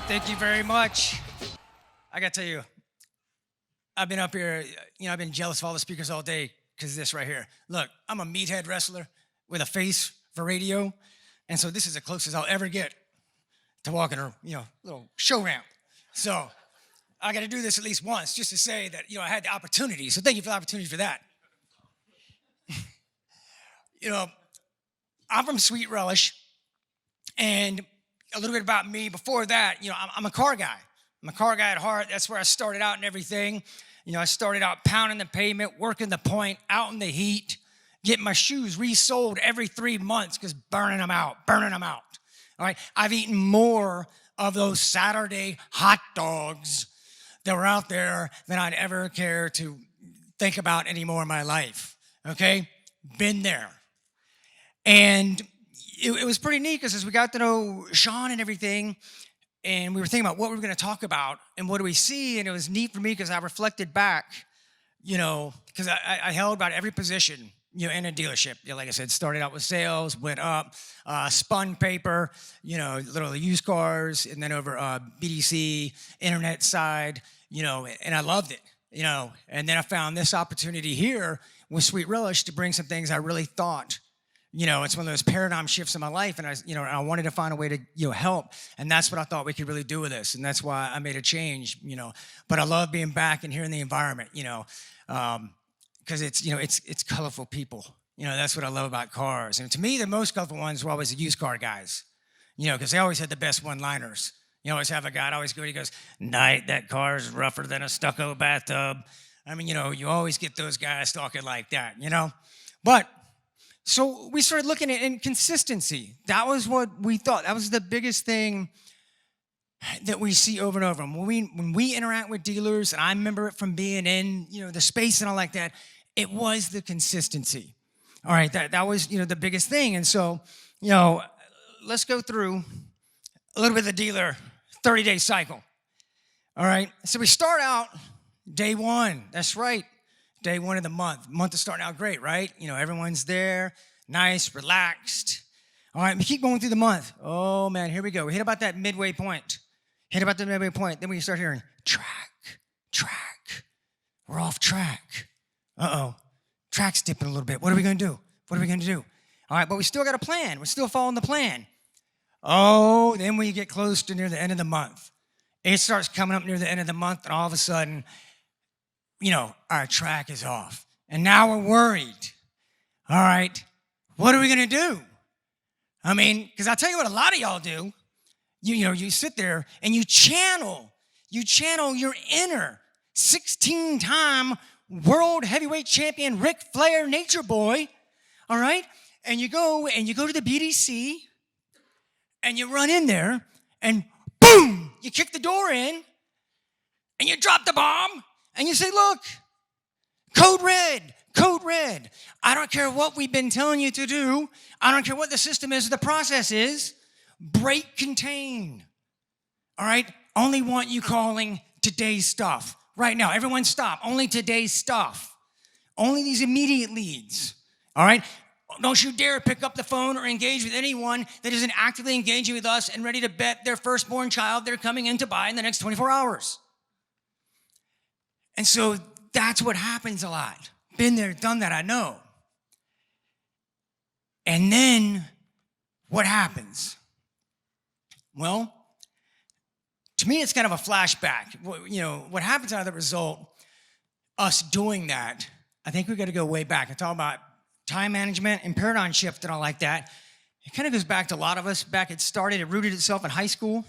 Thank you very much. I got to tell you, I've been up here, I've been jealous of all the speakers all day because of this right here. Look, I'm a meathead wrestler with a face for radio. And so this is the closest I'll ever get to walking a, little show ramp. So I got to do this at least once just to say that, I had the opportunity. So thank you for the opportunity for that. I'm from Sweet Relish. And a little bit about me before that, I'm a car guy. I'm a car guy at heart. That's where I started out and everything. I started out pounding the pavement, working the point, out in the heat, getting my shoes resoled every 3 months because burning them out. All right. I've eaten more of those Saturday hot dogs that were out there than I'd ever care to think about anymore in my life. Okay. Been there. And it was pretty neat because as we got to know Sean and everything, and we were thinking about what we were going to talk about and what do we see, and it was neat for me because I reflected back, because I held about every position, in a dealership. Like I said, started out with sales, went up, spun paper, literally used cars, and then over BDC, internet side, and I loved it, and then I found this opportunity here with Sweet Relish to bring some things I really thought, it's one of those paradigm shifts in my life, and I wanted to find a way to, help, and that's what I thought we could really do with this, and that's why I made a change, But I love being back and here in the environment, because it's colorful people, that's what I love about cars, and to me, the most colorful ones were always the used car guys, because they always had the best one-liners. You always have a guy, he goes, "Night, that car's rougher than a stucco bathtub." I mean, you always get those guys talking like that, But so we started looking at inconsistency. That was what we thought. That was the biggest thing that we see over and over. When we interact with dealers, and I remember it from being in, the space and all like that, it was the consistency. All right, that was, the biggest thing. And so, let's go through a little bit of the dealer 30-day cycle. All right, so we start out day one. That's right. Day one of the month. Month is starting out great, right? Everyone's there, nice, relaxed. All right, we keep going through the month. Oh, man, here we go. We hit about that midway point. Then we start hearing, track. We're off track. Uh-oh. Track's dipping a little bit. What are we going to do? All right, but we still got a plan. We're still following the plan. Oh, then we get close to near the end of the month. It starts coming up near the end of the month, and all of a sudden, our track is off. And now we're worried. All right, what are we going to do? I mean, because I'll tell you what a lot of y'all do. You sit there and you channel your inner 16-time world heavyweight champion Ric Flair Nature Boy, all right? And you go to the BDC and you run in there and boom, you kick the door in and you drop the bomb. And you say, look, code red. I don't care what we've been telling you to do. I don't care what the system is, the process is. Break contain. All right? Only want you calling today's stuff. Right now, everyone stop. Only today's stuff. Only these immediate leads. All right? Don't you dare pick up the phone or engage with anyone that isn't actively engaging with us and ready to bet their firstborn child they're coming in to buy in the next 24 hours. And so that's what happens a lot. Been there, done that, I know. And then what happens? Well, to me, it's kind of a flashback. What happens out of the result, us doing that, I think we've got to go way back and talk about time management and paradigm shift and all like that. It kind of goes back to a lot of us. It rooted itself in high school.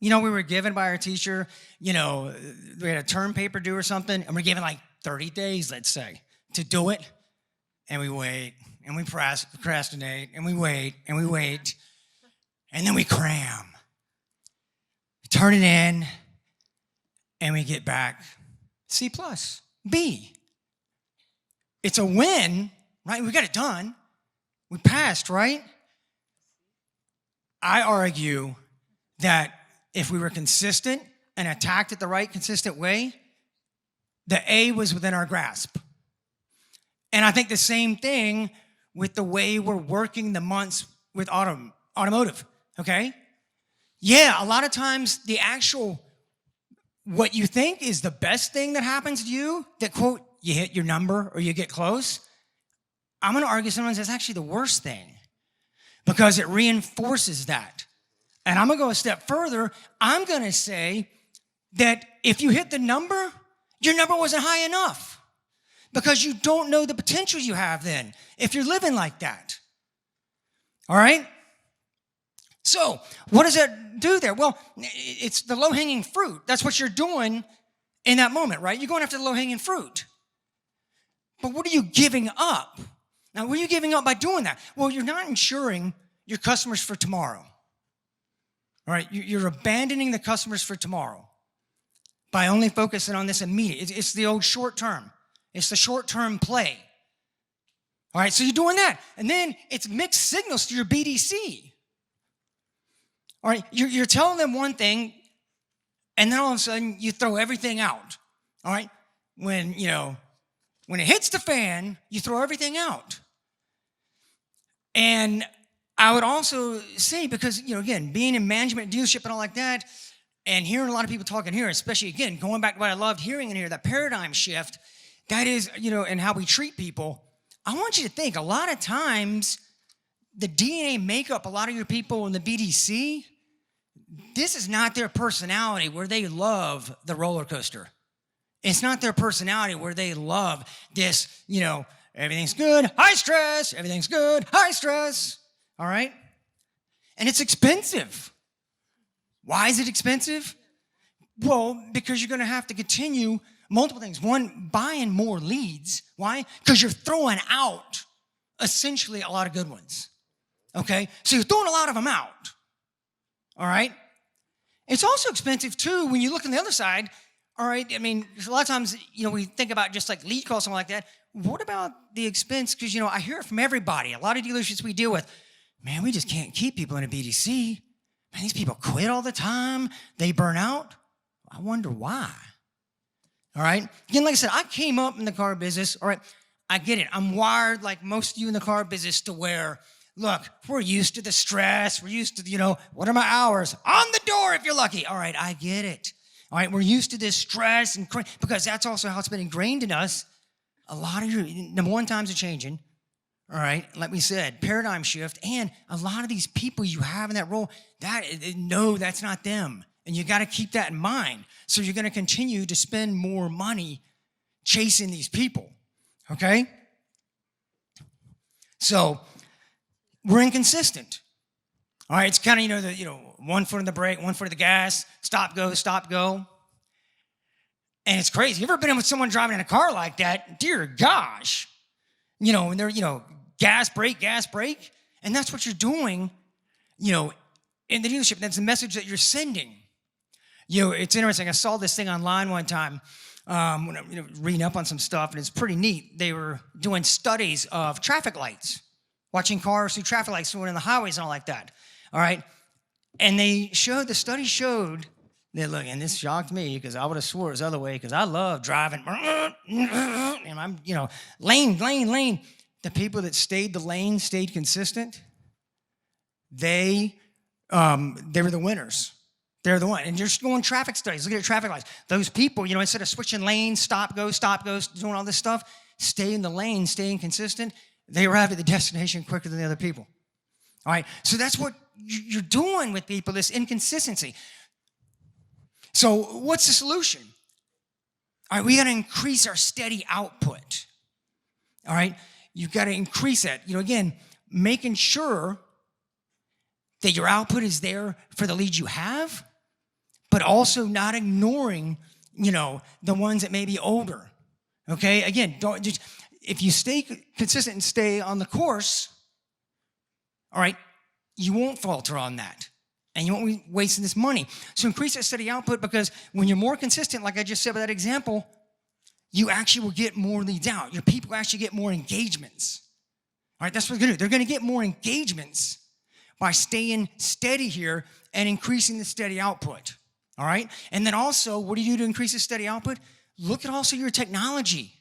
We were given by our teacher, we had a term paper due or something, and we're given like 30 days, let's say, to do it. And we wait, and we procrastinate, and we wait, and then we cram. We turn it in, and we get back C+, B. It's a win, right? We got it done. We passed, right? I argue that if we were consistent and attacked it the right, consistent way, the A was within our grasp. And I think the same thing with the way we're working the months with automotive, okay? Yeah, a lot of times what you think is the best thing that happens to you, that quote, you hit your number or you get close, I'm going to argue sometimes that's actually the worst thing because it reinforces that. And I'm going to go a step further. I'm going to say that if you hit the number, your number wasn't high enough because you don't know the potential you have then if you're living like that. All right? So what does that do there? Well, it's the low-hanging fruit. That's what you're doing in that moment, right? You're going after the low-hanging fruit. But what are you giving up? Now, what are you giving up by doing that? Well, you're not insuring your customers for tomorrow. All right? You're abandoning the customers for tomorrow by only focusing on this immediate. It's the old short term. It's the short-term play. All right, so you're doing that. And then it's mixed signals to your BDC. All right, you're telling them one thing, and then all of a sudden you throw everything out. All right, when it hits the fan, you throw everything out. And I would also say, because again, being in management, dealership, and all like that, and hearing a lot of people talking here, especially again going back to what I loved hearing in here, that paradigm shift, that is and how we treat people. I want you to think a lot of times the DNA makeup, a lot of your people in the BDC. This is not their personality where they love the roller coaster. It's not their personality where they love this, everything's good, high stress, everything's good, high stress, all right? And it's expensive. Why is it expensive? Well, because you're going to have to continue multiple things. One, buying more leads. Why? Because you're throwing out essentially a lot of good ones, okay? So you're throwing a lot of them out, all right? It's also expensive, too, when you look on the other side. All right, I mean, a lot of times, we think about just like lead calls, something like that. What about the expense? Because, I hear it from everybody. A lot of dealerships we deal with, man, we just can't keep people in a BDC. Man, these people quit all the time. They burn out. I wonder why. All right? Again, like I said, I came up in the car business. All right, I get it. I'm wired like most of you in the car business to where, look, we're used to the stress. We're used to, what are my hours? On the door if you're lucky. All right, I get it. All right, we're used to this stress and because that's also how it's been ingrained in us. A lot of your, number one, times are changing. All right, like we said, paradigm shift. And a lot of these people you have in that role, that's not them. And you got to keep that in mind. So you're going to continue to spend more money chasing these people, okay? So we're inconsistent. All right, it's kind of, one foot on the brake, one foot on the gas, stop, go. And it's crazy. You ever been with someone driving in a car like that? Dear gosh. And they're, gas, brake. And that's what you're doing, in the dealership. That's the message that you're sending. It's interesting. I saw this thing online one time when I'm reading up on some stuff, and it's pretty neat. They were doing studies of traffic lights, watching cars through traffic lights going on the highways and all like that. All right. And the study showed that, look, and this shocked me because I would have swore it was the other way because I love driving. And I'm, lane. The people that stayed the lane, stayed consistent, they were the winners. They're the one. And you're just going traffic studies. Look at traffic lights. Those people, instead of switching lanes, stop, go, doing all this stuff, stay in the lane, staying consistent, they arrived at the destination quicker than the other people. All right? So that's what you're doing with people, this inconsistency. So what's the solution? All right, we got to increase our steady output. All right? You've got to increase that. Again, making sure that your output is there for the leads you have, but also not ignoring, the ones that may be older. Okay? Again, if you stay consistent and stay on the course, all right, you won't falter on that. And you won't be wasting this money. So increase that steady output because when you're more consistent, like I just said with that example, you actually will get more leads out. Your people actually get more engagements. All right, that's what they're going to do. They're going to get more engagements by staying steady here and increasing the steady output. All right? And then also, what do you do to increase the steady output? Look at also your technology,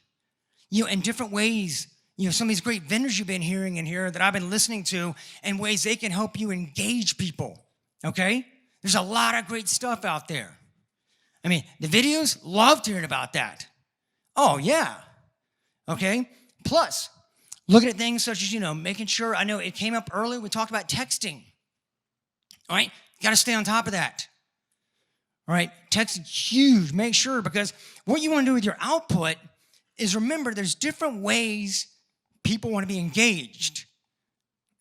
in different ways. Some of these great vendors you've been hearing in here that I've been listening to and ways they can help you engage people, okay? There's a lot of great stuff out there. I mean, the videos, loved hearing about that. Oh, yeah. Okay? Plus, looking at things such as, making sure, I know it came up earlier, we talked about texting. All right? You got to stay on top of that. All right? Texting huge. Make sure, because what you want to do with your output is remember there's different ways people want to be engaged.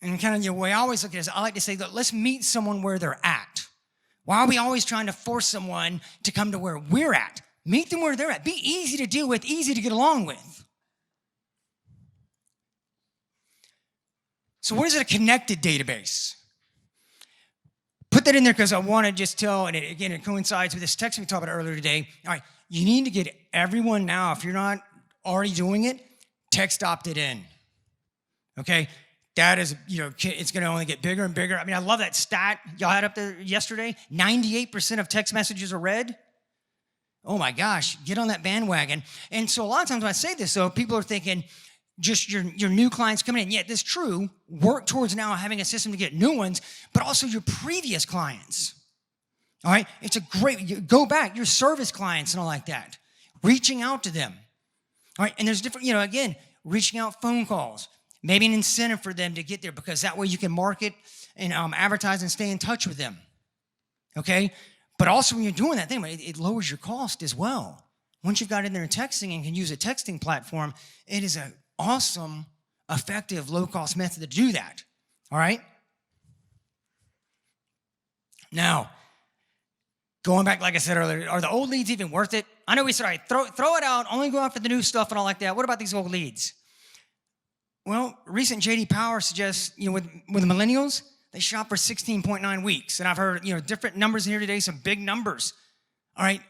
And kind of the way I always look at it is I like to say, look, let's meet someone where they're at. Why are we always trying to force someone to come to where we're at? Meet them where they're at. Be easy to deal with, easy to get along with. So what is a connected database? Put that in there because I want to just tell, and it coincides with this text we talked about earlier today. All right, you need to get everyone now, if you're not already doing it, text opted in. Okay? That is, it's going to only get bigger and bigger. I mean, I love that stat y'all had up there yesterday. 98% of text messages are read. Oh my gosh, get on that bandwagon. And so a lot of times when I say this, though, people are thinking just your new clients coming in. Yeah, that's true. Work towards now having a system to get new ones, but also your previous clients. All right? It's a great, go back, your service clients and all like that. Reaching out to them. All right? And there's different, again, reaching out phone calls. Maybe an incentive for them to get there because that way you can market and advertise and stay in touch with them. Okay? But also when you're doing that thing, it lowers your cost as well. Once you've got in there texting and can use a texting platform, it is an awesome, effective, low-cost method to do that. All right? Now, going back, like I said earlier, are the old leads even worth it? I know we said, all right, throw it out, only go after the new stuff and all like that. What about these old leads? Well, recent J.D. Power suggests, with millennials, they shop for 16.9 weeks. And I've heard, different numbers here today, some big numbers. All right,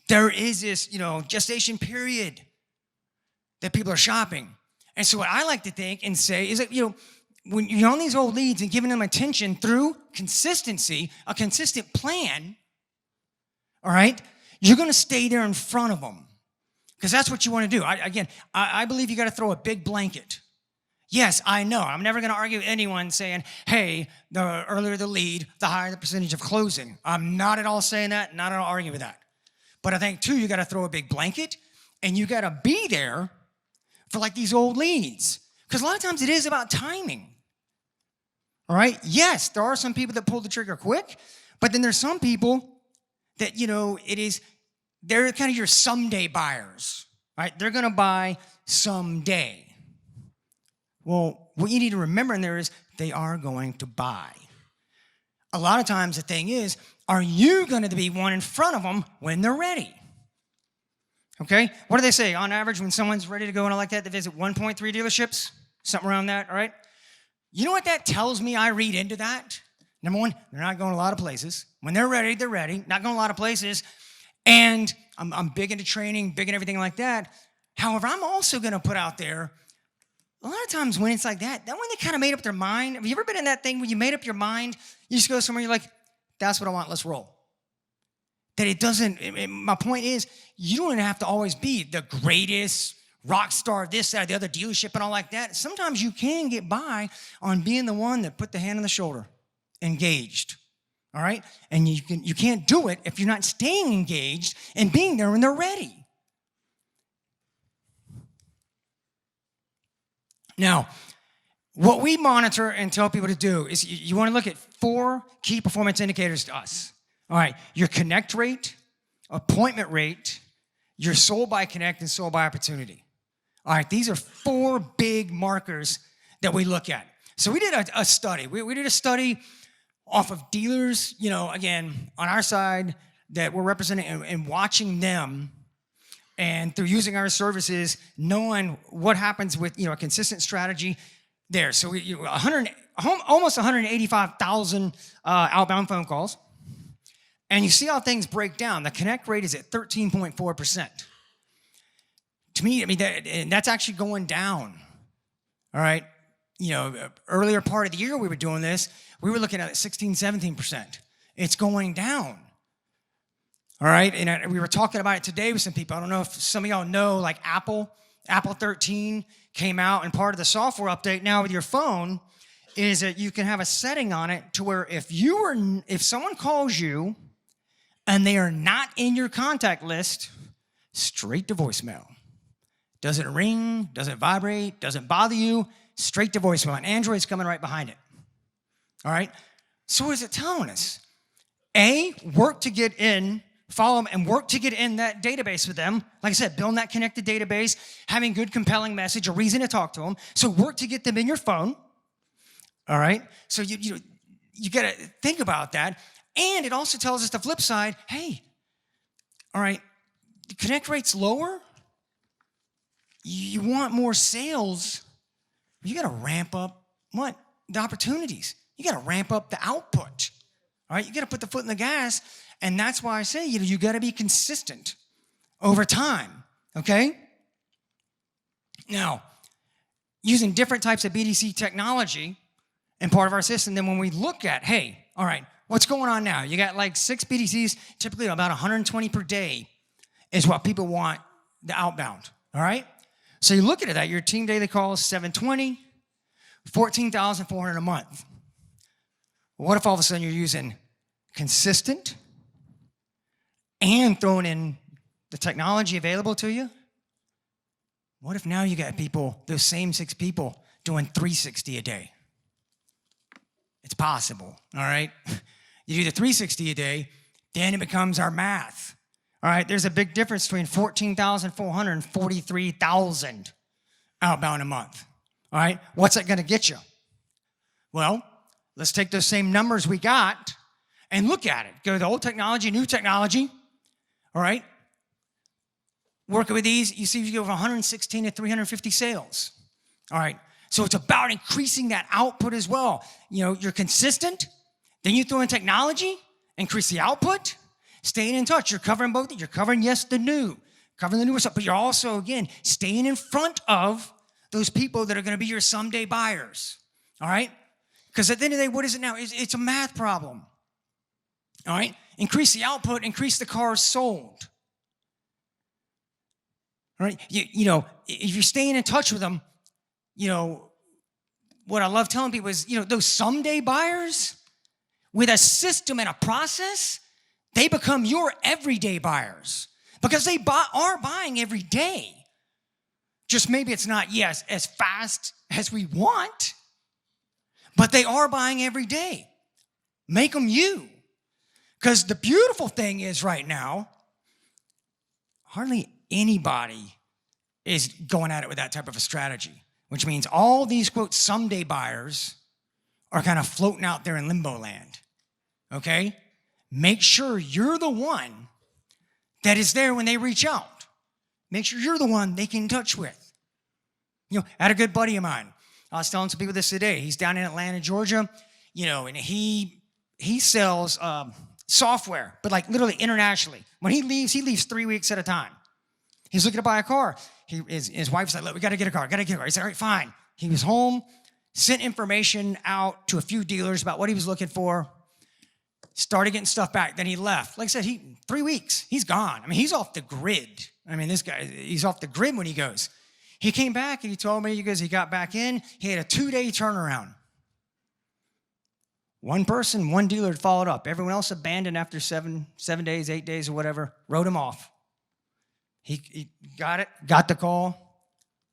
there is this, gestation period that people are shopping. And so what I like to think and say is that, when you're on these old leads and giving them attention through consistency, a consistent plan, all right, you're going to stay there in front of them because that's what you want to do. I believe you got to throw a big blanket. Yes, I know. I'm never going to argue with anyone saying, hey, the earlier the lead, the higher the percentage of closing. I'm not at all saying that, not at all arguing with that. But I think, too, you got to throw a big blanket, and you got to be there for, like, these old leads. Because a lot of times it is about timing. All right? Yes, there are some people that pull the trigger quick, but then there's some people that, they're kind of your someday buyers. Right? They're going to buy someday. Well, what you need to remember in there is they are going to buy. A lot of times the thing is, are you going to be one in front of them when they're ready? Okay? What do they say? On average, when someone's ready to go and all like that, they visit 1.3 dealerships, something around that, all right? You know what that tells me I read into that? Number one, they're not going a lot of places. When they're ready, not going a lot of places. And I'm big into training, big into everything like that. However, I'm also going to put out there, a lot of times when it's like that when they kind of made up their mind. Have you ever been in that thing where you made up your mind, you just go somewhere, you're like, that's what I want, let's roll. That it doesn't, my point is, you don't have to always be the greatest rock star, this, that, the other dealership and all like that. Sometimes you can get by on being the one that put the hand on the shoulder, engaged, all right? And you can't do it if you're not staying engaged and being there when they're ready. Now, what we monitor and tell people to do is you want to look at 4 key performance indicators to us. All right, your connect rate, appointment rate, your sold by connect, and sold by opportunity. All right, these are 4 big markers that we look at. So we did a study. We did a study off of dealers, again, on our side that we're representing and watching them. And through using our services, knowing what happens with a consistent strategy there. So almost 185,000 outbound phone calls. And you see how things break down. The connect rate is at 13.4%. To me, that's actually going down. All right. Earlier part of the year we were doing this, we were looking at 16, 17%. It's going down. All right, and we were talking about it today with some people. I don't know if some of y'all know, like Apple 13 came out, and part of the software update now with your phone is that you can have a setting on it to where if someone calls you and they are not in your contact list, straight to voicemail. Doesn't ring, doesn't vibrate, doesn't bother you, straight to voicemail. And Android's coming right behind it. All right? So what is it telling us? A, work to get in, follow them, and work to get in that database with them. Like I said, building that connected database, having good, compelling message, a reason to talk to them. So work to get them in your phone. All right? So you got to think about that. And it also tells us the flip side, hey, all right, the connect rate's lower. You want more sales. You got to ramp up what? The opportunities. You got to ramp up the output. All right? You got to put the foot in the gas. And that's why I say, you got to be consistent over time. Okay? Now, using different types of BDC technology and part of our system, then when we look at, hey, all right, what's going on now? You got like 6 BDCs, typically about 120 per day is what people want the outbound. All right? So you look at that, your team daily calls 720, 14,400 a month. What if all of a sudden you're using consistent and throwing in the technology available to you? What if now you got people, those same 6 people, doing 360 a day? It's possible, all right? You do the 360 a day, then it becomes our math. All right, there's a big difference between 14,400 and 43,000 outbound a month. All right, what's that going to get you? Well, let's take those same numbers we got and look at it. Go to the old technology, new technology. All right, working with these, you see you go from 116 to 350 sales. All right, so it's about increasing that output as well. You're consistent, then you throw in technology, increase the output. Staying in touch, you're covering both. You're covering, yes, the new, covering the newer stuff, but you're also, again, staying in front of those people that are going to be your someday buyers, all right? Because at the end of the day, what is it now? It's a math problem, all right? Increase the output, increase the cars sold, all right? If you're staying in touch with them, what I love telling people is, those someday buyers with a system and a process, they become your everyday buyers because they are buying every day. Just maybe it's not, yes, as fast as we want, but they are buying every day. Make them you. Because the beautiful thing is right now, hardly anybody is going at it with that type of a strategy, which means all these, quote, someday buyers are kind of floating out there in limbo land, okay? Make sure you're the one that is there when they reach out. Make sure you're the one they get in touch with. I had a good buddy of mine. I was telling some people this today. He's down in Atlanta, Georgia, and he sells software, but like literally internationally. When he leaves 3 weeks at a time. He's looking to buy a car. His wife's like, look, we got to get a car. He said, all right, fine. He was home, sent information out to a few dealers about what he was looking for. Started getting stuff back. Then he left. Like I said, 3 weeks, he's gone. He's off the grid. This guy, he's off the grid when he goes. He came back and he told me, he got back in. He had a 2-day turnaround. One person, one dealer had followed up. Everyone else abandoned after 7 days, 8 days or whatever, wrote him off. He got it, got the call.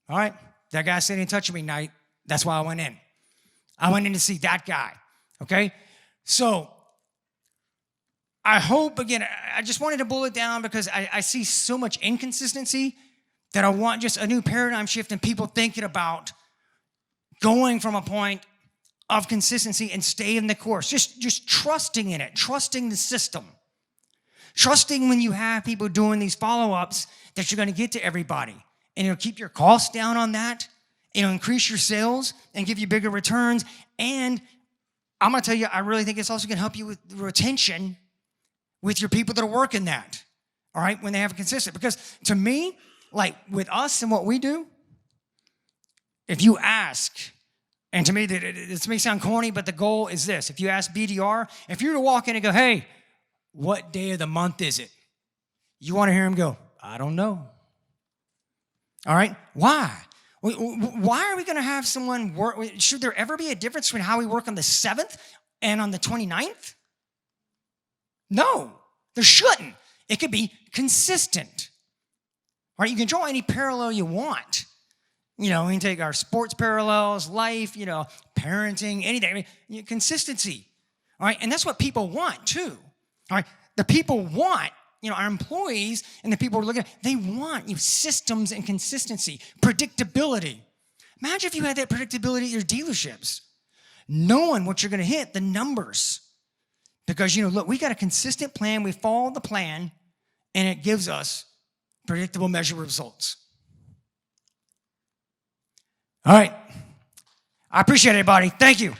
All right, that guy stayed in touch with me tonight. That's why I went in. I went in to see that guy, okay? So, I hope, again, I just wanted to boil it down because I see so much inconsistency that I want just a new paradigm shift in people thinking about going from a point of consistency and staying the course. Just trusting in it, trusting the system. Trusting when you have people doing these follow-ups that you're going to get to everybody. And it'll keep your costs down on that. It'll increase your sales and give you bigger returns. And I'm going to tell you, I really think it's also going to help you with retention with your people that are working that, all right, when they have a consistent. Because to me, like with us and what we do, if you ask, and to me, this may sound corny, but the goal is this. If you ask BDR, if you were to walk in and go, hey, what day of the month is it? You want to hear him go, I don't know. All right? Why? Why are we going to have someone work? Should there ever be a difference between how we work on the 7th and on the 29th? No, there shouldn't. It could be consistent. All right, you can draw any parallel you want. We can take our sports parallels, life, parenting, anything. Consistency. All right, and that's what people want too. All right, the people want, our employees and the people we're looking at, they want systems and consistency, predictability. Imagine if you had that predictability at your dealerships, knowing what you're going to hit, the numbers. Because, look, we got a consistent plan. We follow the plan, and it gives us predictable, measurable results. All right. I appreciate it, everybody. Thank you.